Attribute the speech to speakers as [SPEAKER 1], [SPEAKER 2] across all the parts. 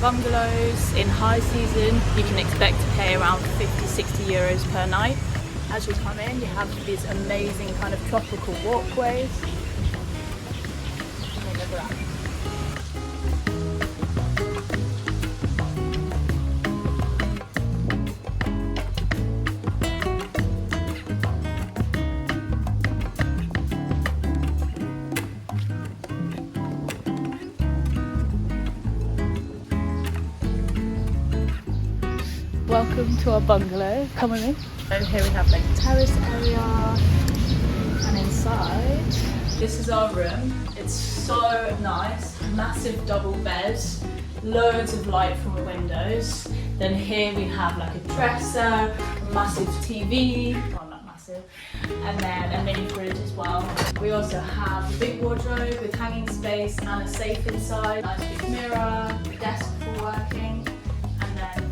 [SPEAKER 1] bungalows. In high season, you can expect to pay around 50-60 euros per night. As you come in, you have these amazing kind of tropical walkways. I mean, look at that. Welcome to our bungalow. Come with me. So here we have like a terrace area, and inside, this is our room. It's so nice, massive double bed, loads of light from the windows. Then here we have like a dresser, massive TV, well not massive, and then a mini fridge as well. We also have a big wardrobe with hanging space and a safe inside, nice big mirror, desk for working, and then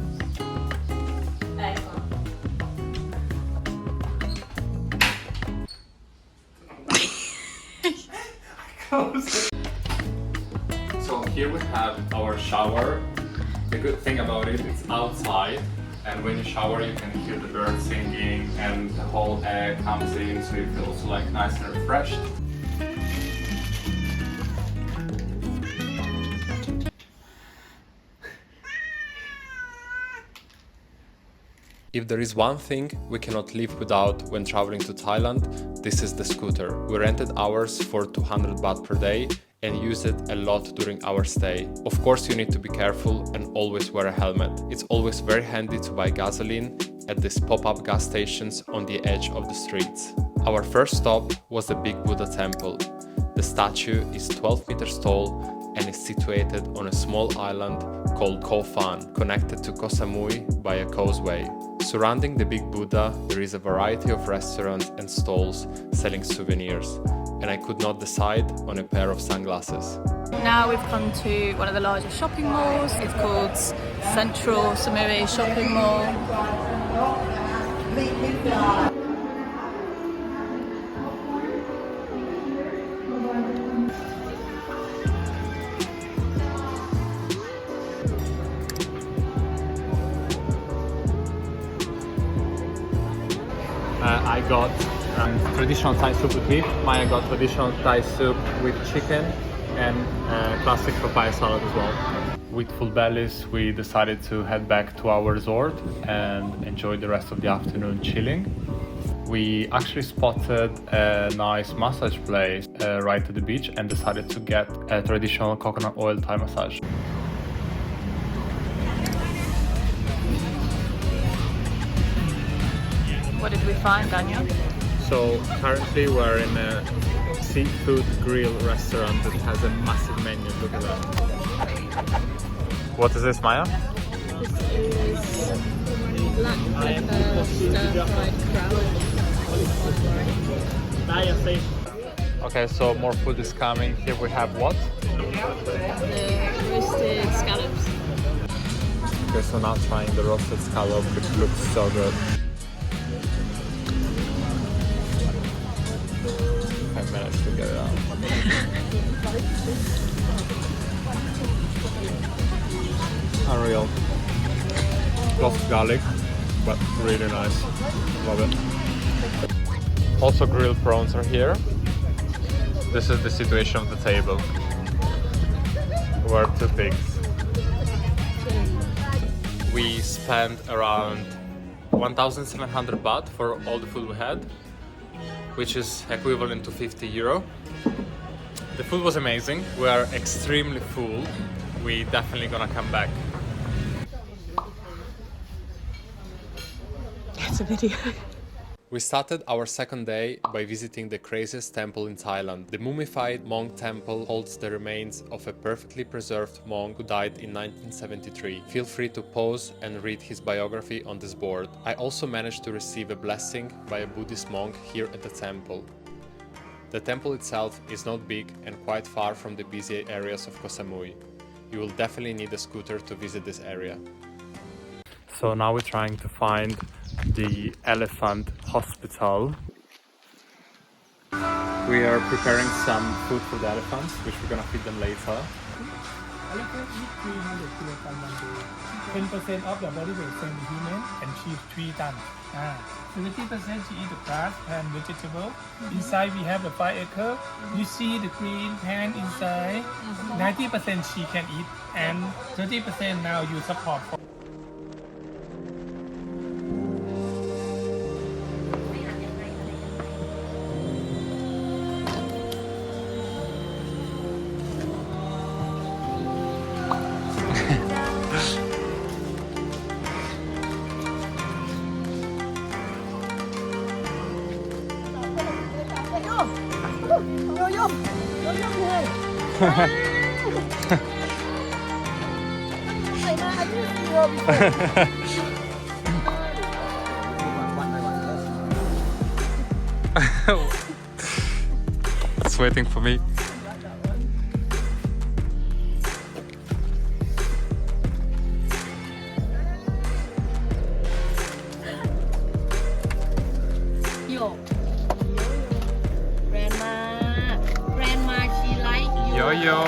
[SPEAKER 1] aircon.
[SPEAKER 2] So here we have our shower. The good thing about it, it's outside, and when you shower you can hear the birds singing and the whole air comes in, so you feel also like nice and refreshed. If there is one thing we cannot live without when traveling to Thailand, this is the scooter. We rented ours for 200 baht per day and use it a lot during our stay. Of course, you need to be careful and always wear a helmet. It's always very handy to buy gasoline at these pop-up gas stations on the edge of the streets. Our first stop was the Big Buddha temple. The statue is 12 meters tall and is situated on a small island called Koh Phan, connected to Koh Samui by a causeway. Surrounding the Big Buddha, there is a variety of restaurants and stalls selling souvenirs, and I could not decide on a pair of sunglasses.
[SPEAKER 1] Now we've come to one of the largest shopping malls. It's called Central Samui Shopping Mall.
[SPEAKER 2] I got traditional Thai soup with beef. Maya got traditional Thai soup with chicken and classic papaya salad as well. With full bellies, we decided to head back to our resort and enjoy the rest of the afternoon chilling. We actually spotted a nice massage place right at the beach and decided to get a traditional coconut oil Thai massage.
[SPEAKER 1] What did we find, Daniel?
[SPEAKER 2] So currently we're in a seafood grill restaurant that has a massive menu. Look at that. What is this, Maya?
[SPEAKER 1] This is black pepper stir-fried crab.
[SPEAKER 2] Okay, so more food is coming. Here we have what?
[SPEAKER 1] The roasted scallops.
[SPEAKER 2] Okay, so now trying the roasted scallop, which looks so good. I managed to get it out. Unreal. Lots of garlic, but really nice. Love it. Also grilled prawns are here. This is the situation of the table. We're two pigs. We spent around 1,700 baht for all the food we had, which is equivalent to 50 euro. The food was amazing. We are extremely full. We definitely gonna come back.
[SPEAKER 1] It's a video.
[SPEAKER 2] We started our second day by visiting the craziest temple in Thailand. The Mummified Monk temple holds the remains of a perfectly preserved monk who died in 1973. Feel free to pause and read his biography on this board. I also managed to receive a blessing by a Buddhist monk here at the temple. The temple itself is not big and quite far from the busy areas of Koh Samui. You will definitely need a scooter to visit this area. So now we're trying to find the elephant hospital. We are preparing some food for the elephants, which we're gonna feed them later.
[SPEAKER 3] Elephant eat 300 kilograms one day. 10% of their body weight same to human and she's 3 tons. 70% she eat the grass and vegetable. Inside we have the 5 acre. You see the green pan inside. 90% she can eat and 30% now you support.
[SPEAKER 2] It's waiting for me.
[SPEAKER 4] Yo. Grandma, she like you.
[SPEAKER 2] Yo-yo.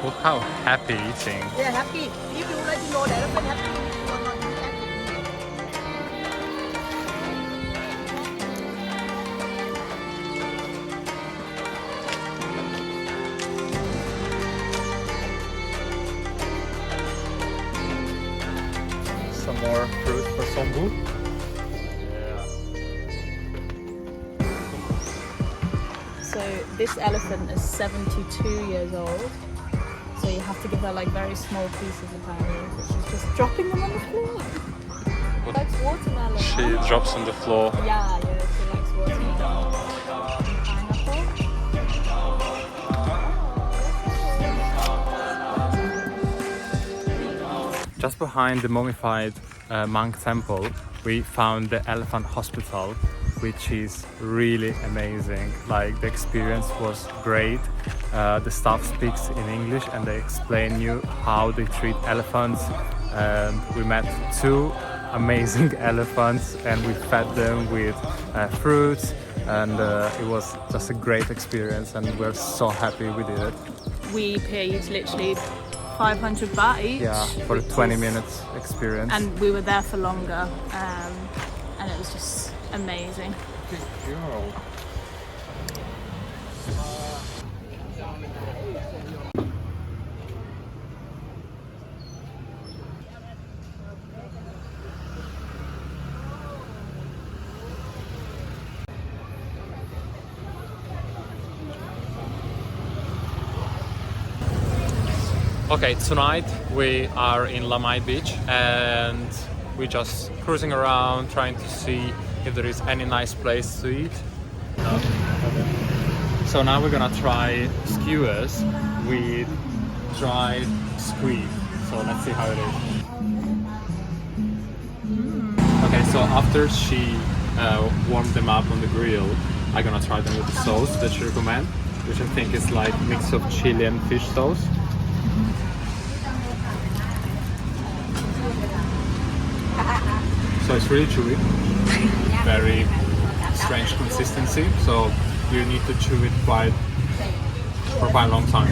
[SPEAKER 2] Look how happy eating.
[SPEAKER 4] Yeah, happy. If you let you know that I'm happy.
[SPEAKER 2] Some more fruit for Sombu.
[SPEAKER 1] So this elephant is 72 years old. So you have to give her like very small pieces apparently. But she's just dropping them on the floor. She likes watermelon.
[SPEAKER 2] She drops on the floor.
[SPEAKER 1] Yeah, she likes watermelon. Pineapple.
[SPEAKER 2] Just behind the Mummified Monk temple, we found the elephant hospital, which is really amazing. Like the experience was great. The staff speaks in English and they explain you how they treat elephants. We met 2 amazing elephants and we fed them with fruits, and it was just a great experience and we're so happy we did it.
[SPEAKER 1] We paid literally 500 baht each.
[SPEAKER 2] Yeah, for a 20 minutes experience.
[SPEAKER 1] And we were there for longer, and it was just amazing.
[SPEAKER 2] Okay, tonight we are in Lamai beach and we're just cruising around trying to see if there is any nice place to eat. So now we're gonna try skewers with dried squid. So let's see how it is. Okay, so after she warmed them up on the grill, I'm gonna try them with the sauce that she recommends, which I think is like mix of chili and fish sauce. So it's really chewy, very strange consistency, so you need to chew it for quite a long time,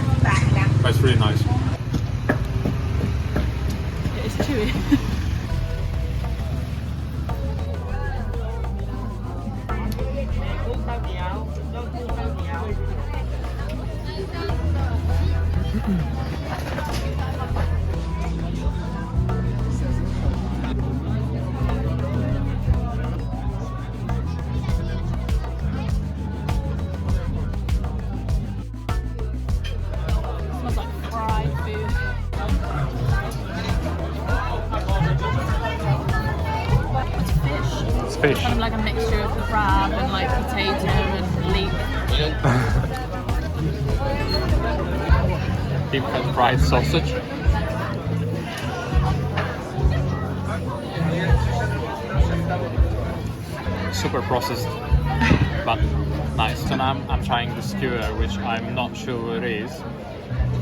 [SPEAKER 2] but it's really nice.
[SPEAKER 1] It is chewy. Smells like fried food.
[SPEAKER 2] It's fish.
[SPEAKER 1] Kind of like a mixture of crab and like potato and leek.
[SPEAKER 2] Deep fried sausage. Super processed. but nice. So now I'm trying the skewer, which I'm not sure what it is.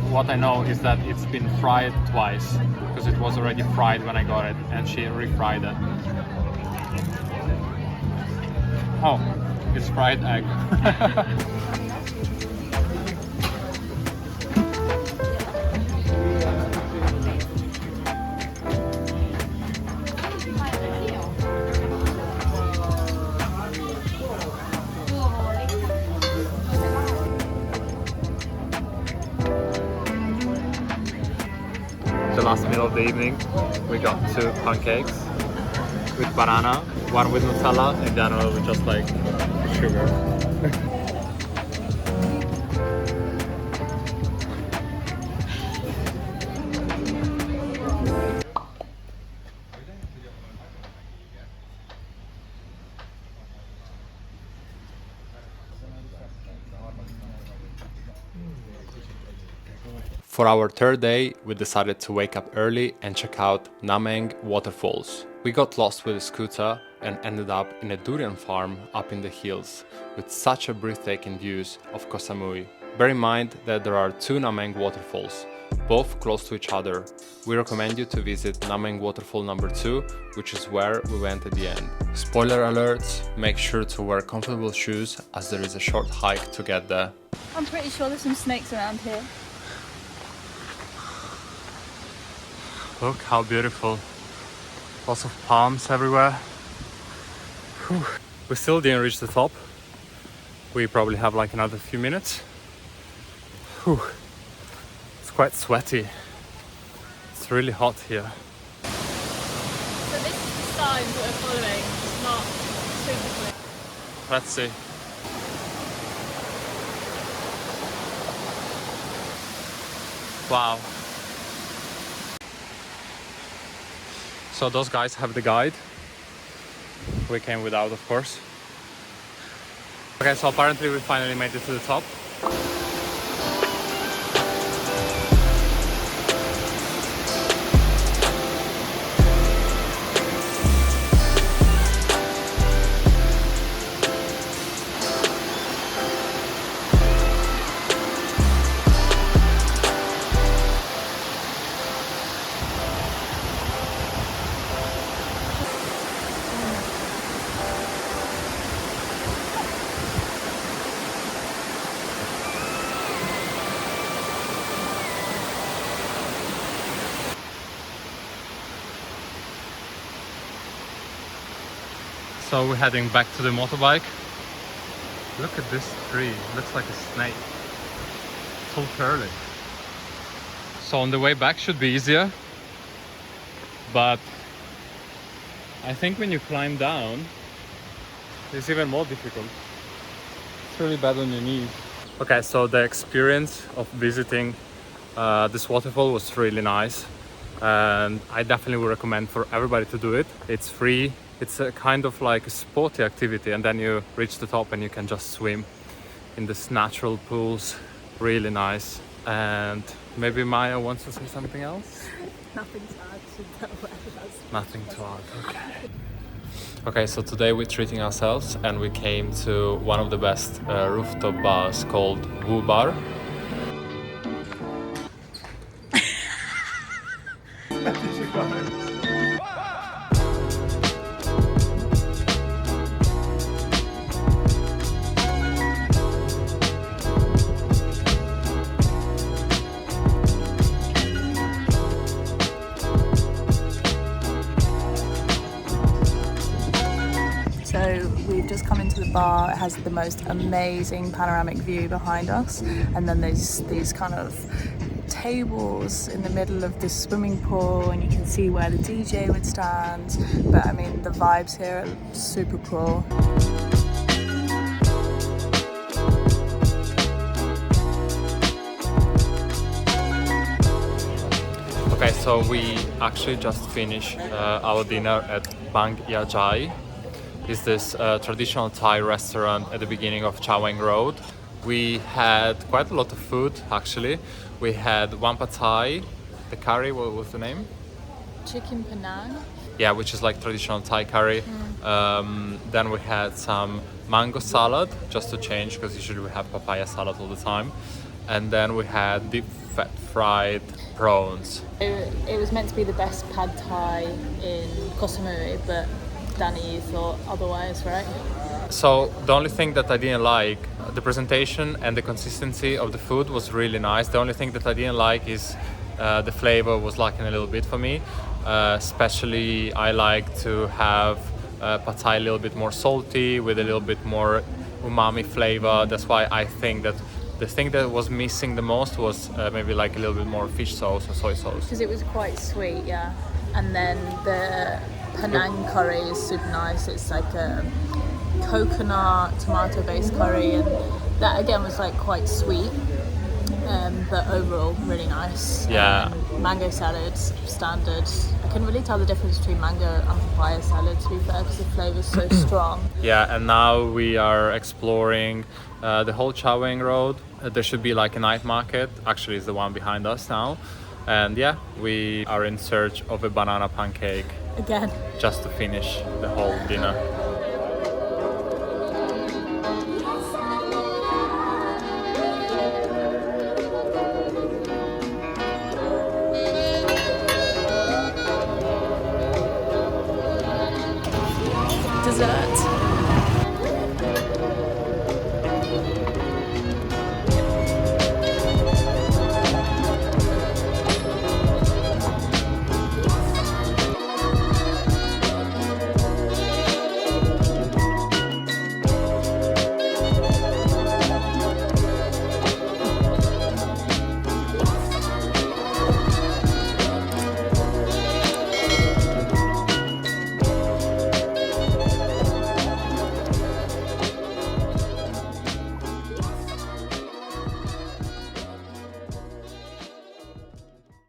[SPEAKER 2] What I know is that it's been fried twice, because it was already fried when I got it, and she refried it. Oh, it's fried egg. The last meal of the evening, we got 2 pancakes with banana, one with Nutella and the other with just like sugar. For our third day, we decided to wake up early and check out Meng waterfalls. We got lost with a scooter and ended up in a durian farm up in the hills with such a breathtaking views of Koh Samui. Bear in mind that there are 2 Meng waterfalls, both close to each other. We recommend you to visit Meng waterfall number 2, which is where we went at the end. Spoiler alert, make sure to wear comfortable shoes as there is a short hike to get there.
[SPEAKER 1] I'm pretty sure there's some snakes around here.
[SPEAKER 2] Look how beautiful. Lots of palms everywhere. Whew. We still didn't reach the top. We probably have like another few minutes. Whew. It's quite sweaty. It's really hot here.
[SPEAKER 1] So this is the signs that we're following. It's not super clear.
[SPEAKER 2] Let's see. Wow. So those guys have the guide. We came without, of course. Okay, so apparently we finally made it to the top. So we're heading back to the motorbike. Look at this tree, it looks like a snake. So curly. So on the way back should be easier, but I think when you climb down, it's even more difficult. It's really bad on your knees. Okay, so the experience of visiting this waterfall was really nice, and I definitely would recommend for everybody to do it. It's free. It's a kind of like a sporty activity, and then you reach the top and you can just swim in this natural pools. Really nice. And maybe Maya wants to say something else?
[SPEAKER 1] Nothing to add to that.
[SPEAKER 2] Nothing to add, okay. Okay, so today we're treating ourselves and we came to one of the best rooftop bars called WBar.
[SPEAKER 1] So we've just come into the bar. It has the most amazing panoramic view behind us, and then there's these kind of tables in the middle of this swimming pool, and you can see where the DJ would stand. But I mean, the vibes here are super cool.
[SPEAKER 2] Okay, so we actually just finished our dinner at Baan Ya Jai. It's this traditional Thai restaurant at the beginning of Chaweng Road. We had quite a lot of food actually. We had one pad thai, the curry, what was the name?
[SPEAKER 1] Chicken Penang.
[SPEAKER 2] Yeah, which is like traditional Thai curry. Then we had some mango salad, just to change, because usually we have papaya salad all the time. And then we had deep fat fried prawns.
[SPEAKER 1] It was meant to be the best pad Thai in Koh Samui, but Danny, you thought otherwise, right?
[SPEAKER 2] So the only thing that I didn't like, the presentation and the consistency of the food was really nice. The only thing that I didn't like is the flavor was lacking a little bit for me. Especially I like to have pad Thai a little bit more salty with a little bit more umami flavor. That's why I think that the thing that was missing the most was maybe like a little bit more fish sauce or soy sauce.
[SPEAKER 1] Because it was quite sweet, yeah. And then the Penang curry is super nice. It's like a coconut tomato based curry, and that again was like quite sweet, but overall really nice.
[SPEAKER 2] Yeah.
[SPEAKER 1] Mango salads, standard. I couldn't really tell the difference between mango and papaya salad, to be fair, because the flavour's so strong.
[SPEAKER 2] Yeah, and now we are exploring the whole Chaweng Road. There should be like a night market. Actually, it's the one behind us now. And yeah, we are in search of a banana pancake
[SPEAKER 1] Again.
[SPEAKER 2] just to finish the whole dinner.